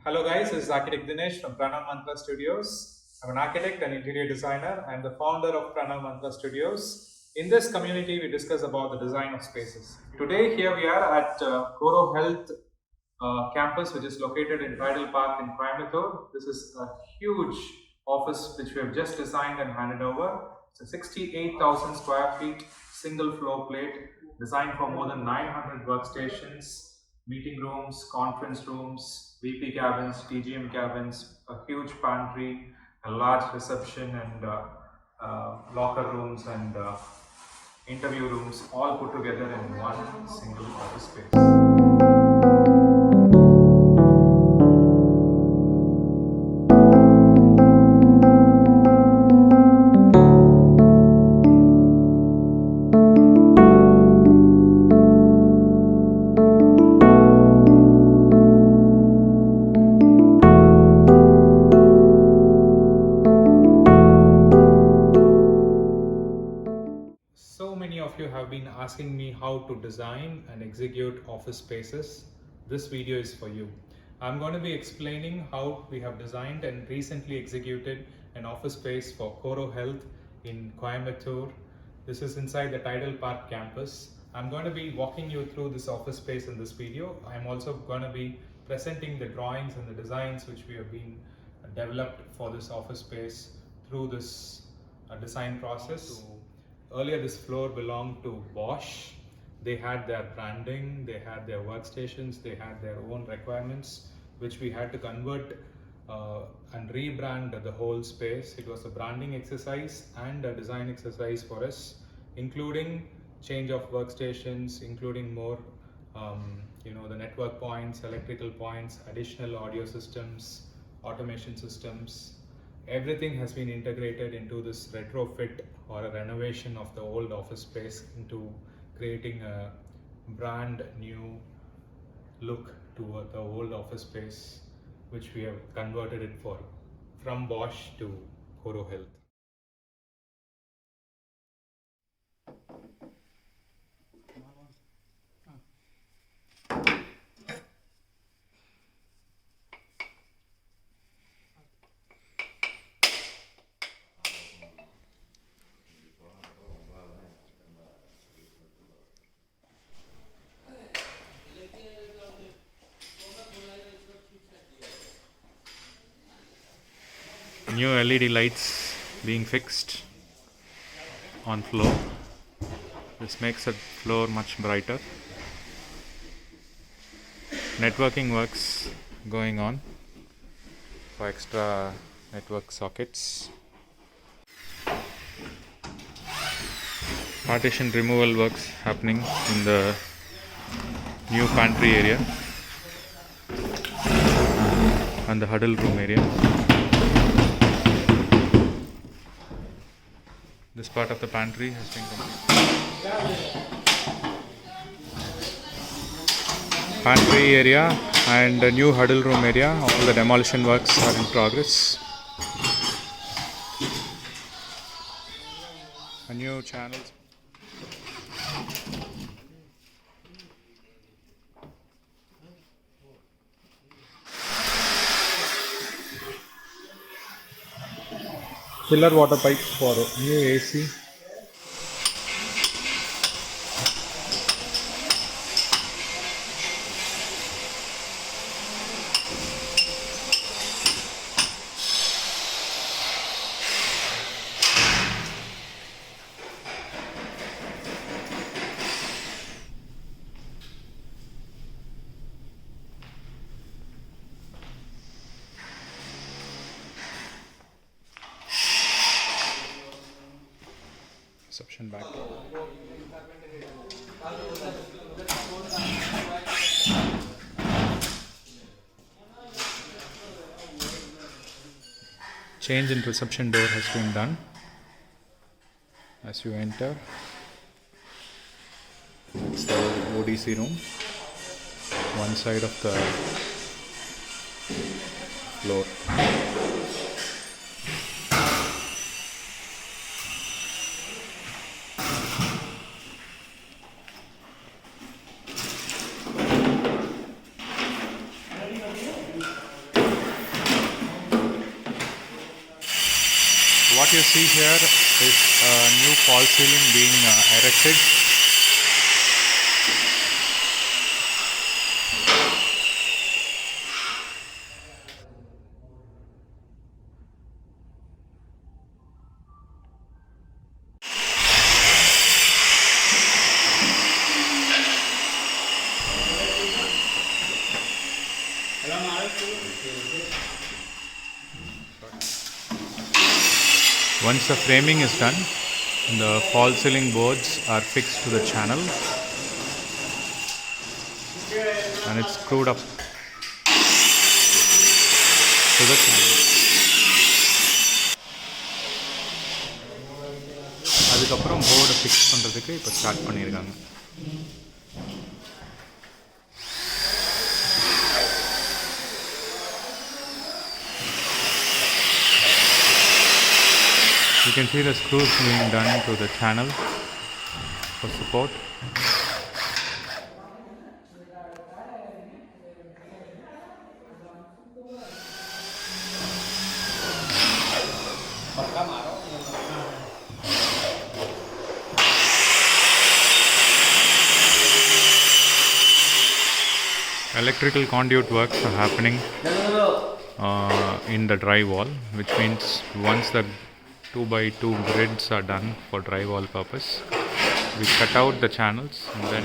Hello guys, this is architect Dinesh from Pranav Mantraa Studios. I'm an architect and interior designer. I'm the founder of Pranav Mantraa Studios. In this community, we discuss about the design of spaces. Today, here we are at Corro Health campus, which is located in Tidal Park in Coimbatore. This is a huge office which we have just designed and handed over. It's a 68,000 square feet single floor plate designed for more than 900 workstations, meeting rooms, conference rooms, VP cabins, TGM cabins, a huge pantry, a large reception and locker rooms and interview rooms all put together in one single office space. So many of you have been asking me how to design and execute office spaces. This video is for you. I'm going to be explaining how we have designed and recently executed an office space for Corro Health in Coimbatore. This is inside the Tidal Park campus. I'm going to be walking you through this office space in this video. I'm also going to be presenting the drawings and the designs which we have been developed for this office space through this design process. Earlier, this floor belonged to Bosch. They had their branding, they had their workstations, they had their own requirements, which we had to convert and rebrand the whole space. It was a branding exercise and a design exercise for us, including change of workstations, including more, the network points, electrical points, additional audio systems, automation systems. Everything has been integrated into this retrofit or a renovation of the old office space into creating a brand new look to the old office space, which we have converted it for from Bosch to Corro Health. New LED lights being fixed on floor. This makes the floor much brighter. Networking works going on for extra network sockets. Partition removal works happening in the new pantry area and the huddle room area. This part of the pantry has been completed. Pantry area and the new huddle room area, all the demolition works are in progress. A new channel. Chiller water pipe for new AC. Reception back. Change in reception door has been done. As you enter, it's the ODC room, one side of the floor. What you see here is a new false ceiling being erected. Once the framing is done, the false ceiling boards are fixed to the channel and it's screwed up to the channel. அதுக்கப்புறம் போர்டை fix பண்ணுறதுக்கு இப்போ start பண்ணியிருக்காங்க. You can see the screws being done to the channel for support. Electrical conduit works are happening in the drywall, which means once the 2x2 grids are done for drywall purpose, we cut out the channels and then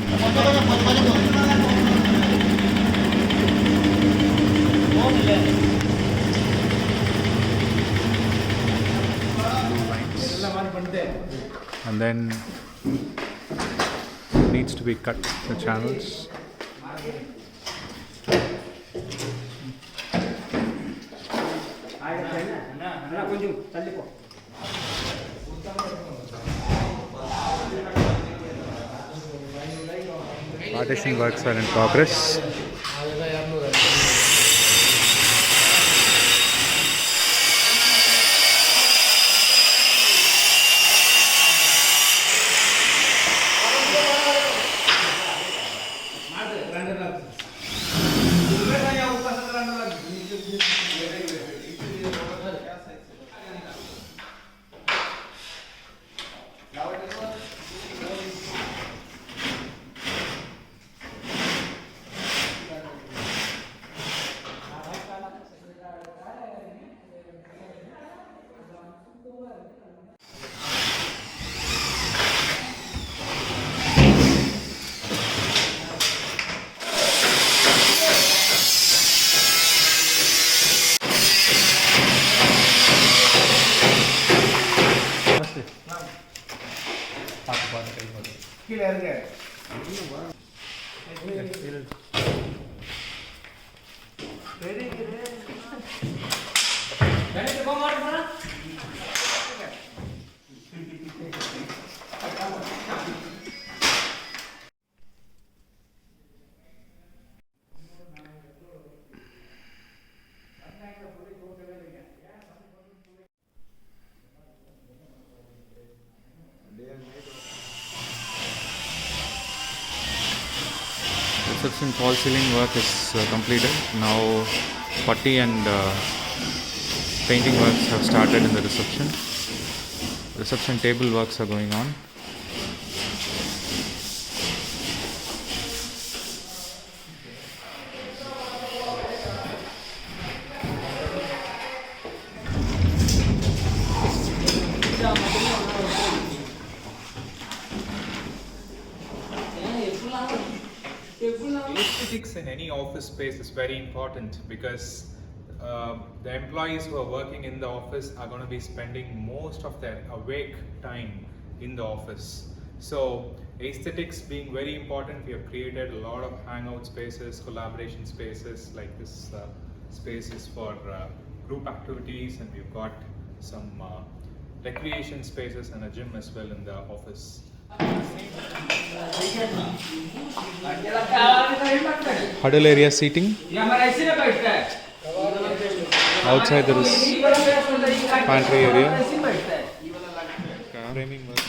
and then needs to be cut the channels. Partition works are in progress. Reception false ceiling work is completed. Now putty and painting works have started in the reception. Reception table works are going on. Aesthetics in any office space is very important because the employees who are working in the office are going to be spending most of their awake time in the office. So aesthetics being very important, we have created a lot of hangout spaces, collaboration spaces, like this space is for group activities, and we've got some recreation spaces and a gym as well in the office. Huddle area seating. Outside there is pantry area. Framing work.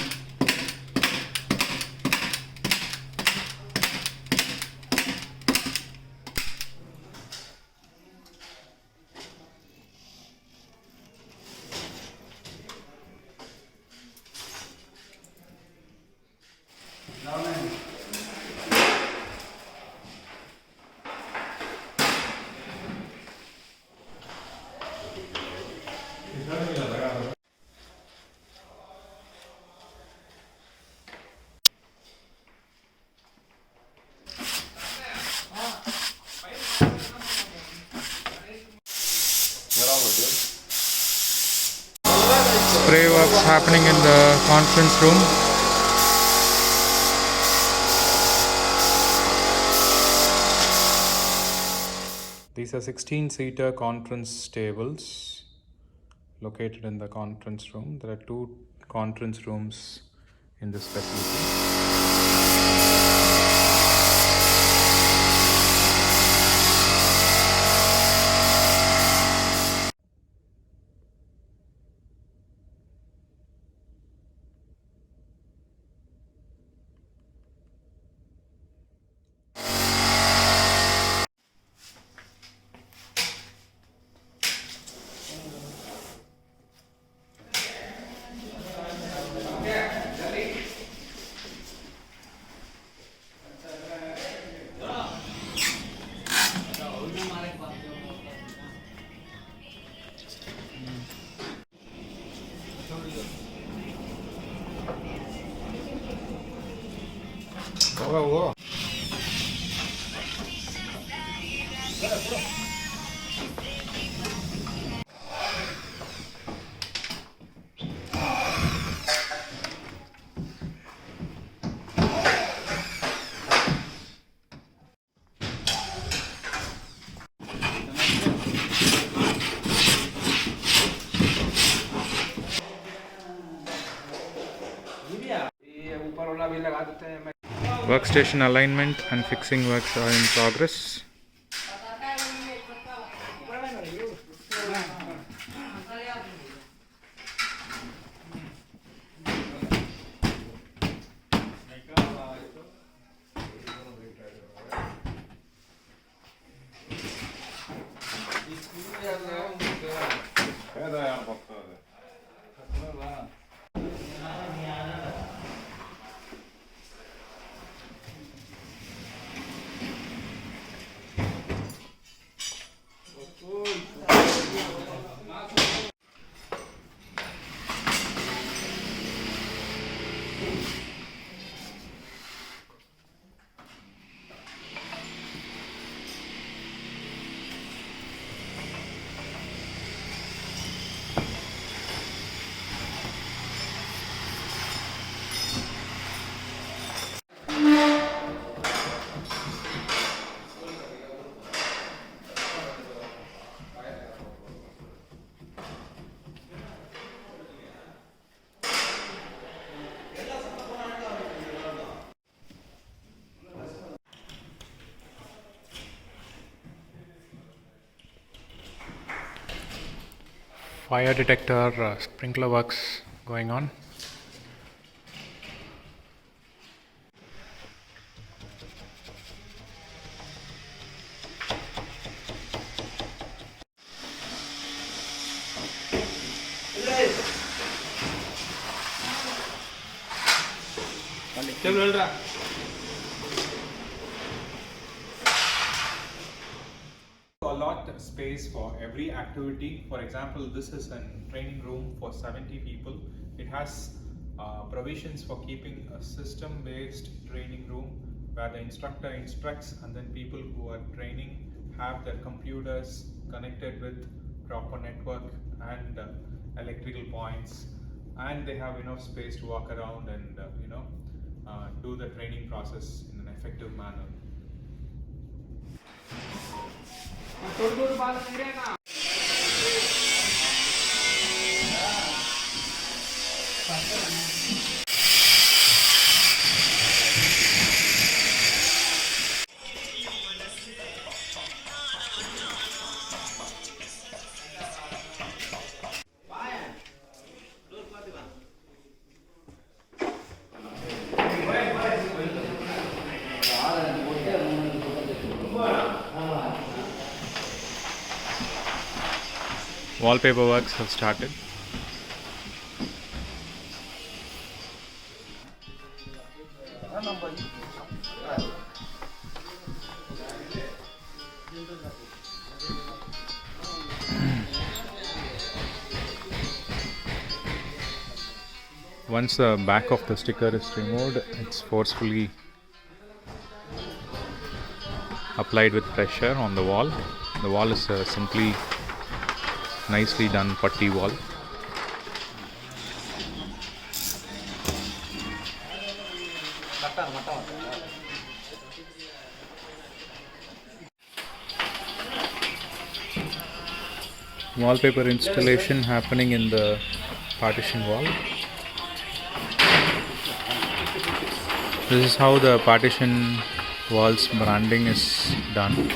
what's happening in the conference room. These are 16-seater conference tables located in the conference room. There are 2 conference rooms in this facility. Whoa. Workstation alignment and fixing works are in progress. Fire detector sprinkler works going on. Allot space for every activity. For example, this is a training room for 70 people. It has provisions for keeping a system-based training room where the instructor instructs and then people who are training have their computers connected with proper network and electrical points, and they have enough space to walk around and do the training process in an effective manner. Wallpaper works have started. Once the back of the sticker is removed, it's forcefully applied with pressure on the wall. The wall is simply nicely done putty wall. wallpaper installation happening in the partition wall. This is how the partition walls branding is done.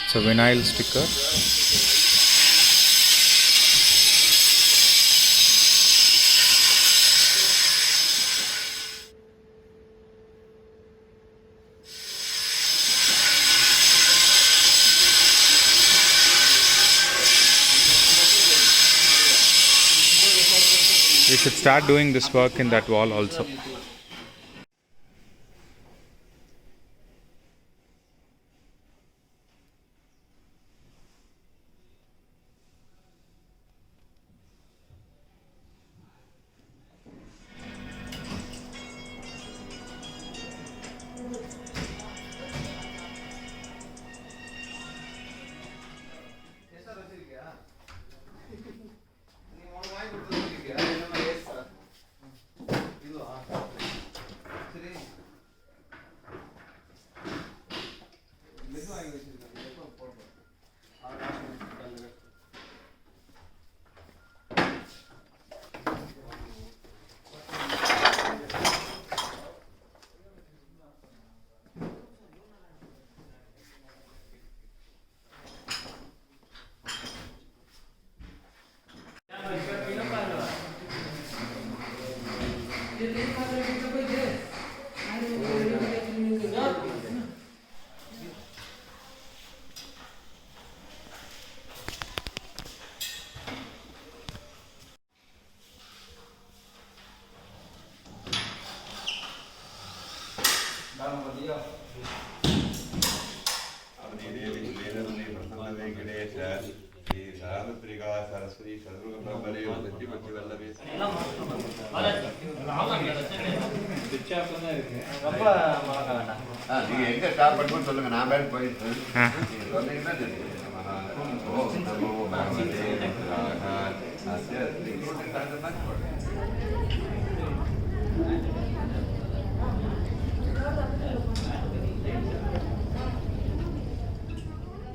It's a vinyl sticker. We should start doing this work in that wall also.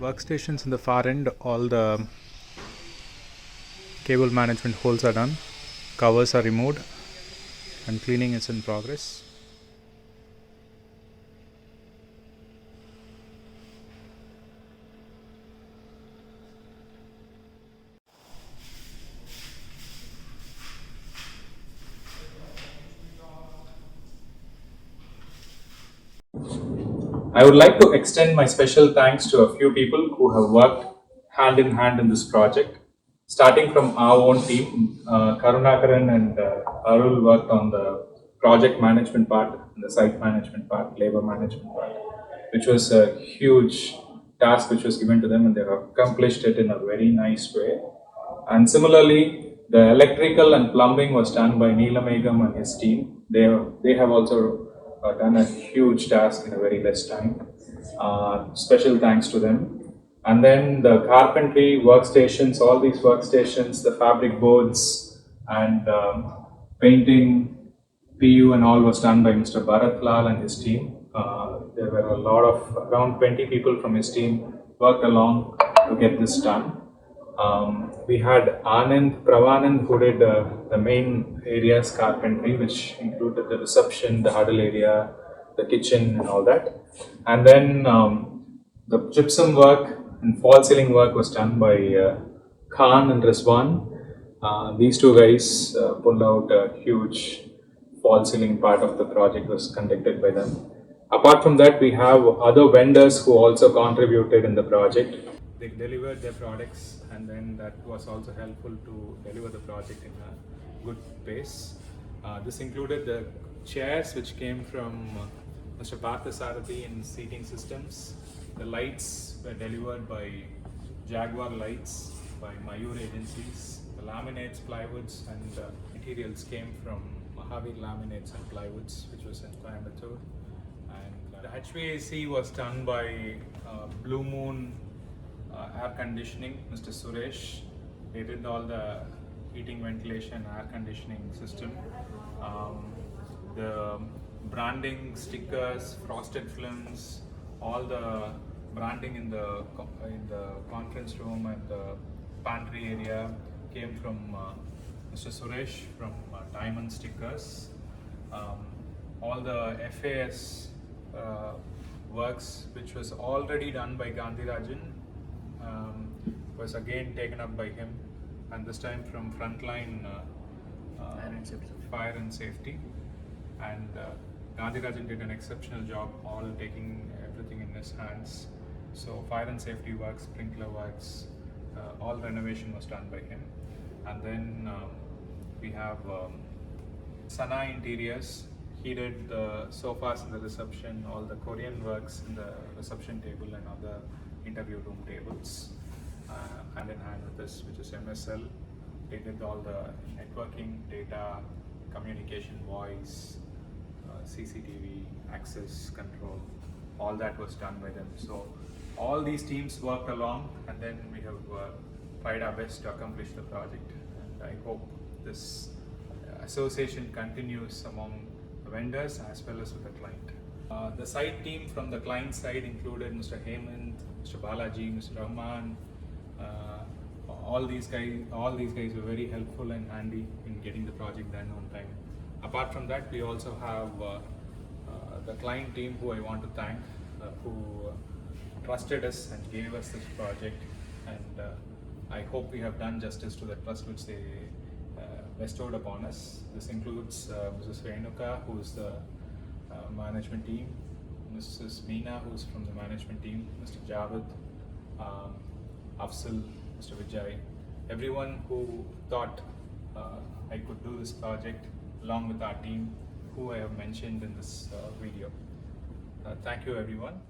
Workstations in the far end, all the cable management holes are done, covers are removed, and cleaning is in progress. I would like to extend my special thanks to a few people who have worked hand in hand in this project. Starting from our own team, Karunakaran and Arul worked on the project management part, and the site management part, labor management part, which was a huge task which was given to them, and they have accomplished it in a very nice way. And similarly, the electrical and plumbing was done by Neelamegam and his team. They have also done a huge task in a very less time. Special thanks to them. And then the carpentry, workstations, all these workstations, the fabric boards, and painting, PU and all was done by Mr. Bharat Lal and his team. There were a lot of, around 20 people from his team worked along to get this done. We had Anand Pravanand who did the main areas carpentry, which included the reception, the huddle area, the kitchen and all that. And then the gypsum work and fall ceiling work was done by Khan and Rizwan. These two guys pulled out a huge fall ceiling part of the project was conducted by them. Apart from that, we have other vendors who also contributed in the project. They delivered their products, and then that was also helpful to deliver the project in a good pace. This included the chairs which came from Mr. Parthasarathi in seating systems. The lights were delivered by Jaguar Lights, by Mayur Agencies. The laminates, plywoods and materials came from Mahavir Laminates and Plywoods, which was in Coimbatore. And the HVAC was done by Blue Moon Air Conditioning, Mr. Suresh. They did all the heating, ventilation, air conditioning system. The branding, stickers, frosted films, all the branding in the conference room and the pantry area came from Mr. Suresh from Diamond Stickers. Um, all the FAS works, which was already done by Gandhirajan, was again taken up by him, and this time from frontline fire and safety. And Gandhirajan did an exceptional job, all taking everything in his hands. So fire and safety works, sprinkler works, all renovation was done by him. And then we have Sana Interiors. He did the sofas in the reception, all the Korean works in the reception table and other interview room tables. Hand in hand with this, which is MSL. They did all the networking, data, communication, voice, CCTV, access control, all that was done by them. So all these teams worked along, and then we have tried our best to accomplish the project. And I hope this association continues among the vendors as well as with the client. The site team from the client side included Mr. Hemant, Mr. Balaji, Mr. Rahman. All these guys were very helpful and handy in getting the project done on time. Apart from that, we also have the client team who I want to thank, who trusted us and gave us this project, and I hope we have done justice to the trust which they bestowed upon us. This includes Mrs. Renuka, who is the management team, Mrs. Meena, who is from the management team, Mr. Javed, Afsal, Mr. Vijay, everyone who thought I could do this project along with our team, who I have mentioned in this video. Thank you, everyone.